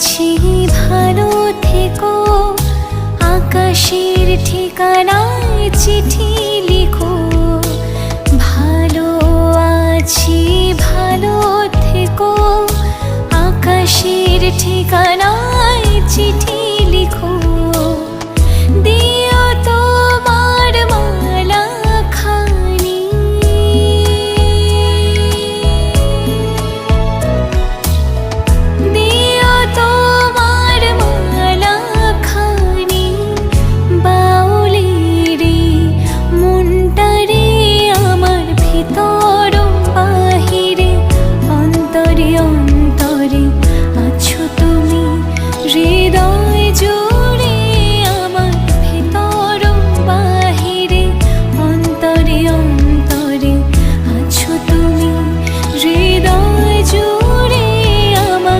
আছি ভালো থেকো, আকাশের ঠিকানায় চিঠি লিখো। ভালো আছি ভালো থেকো, আকাশের ঠিকানা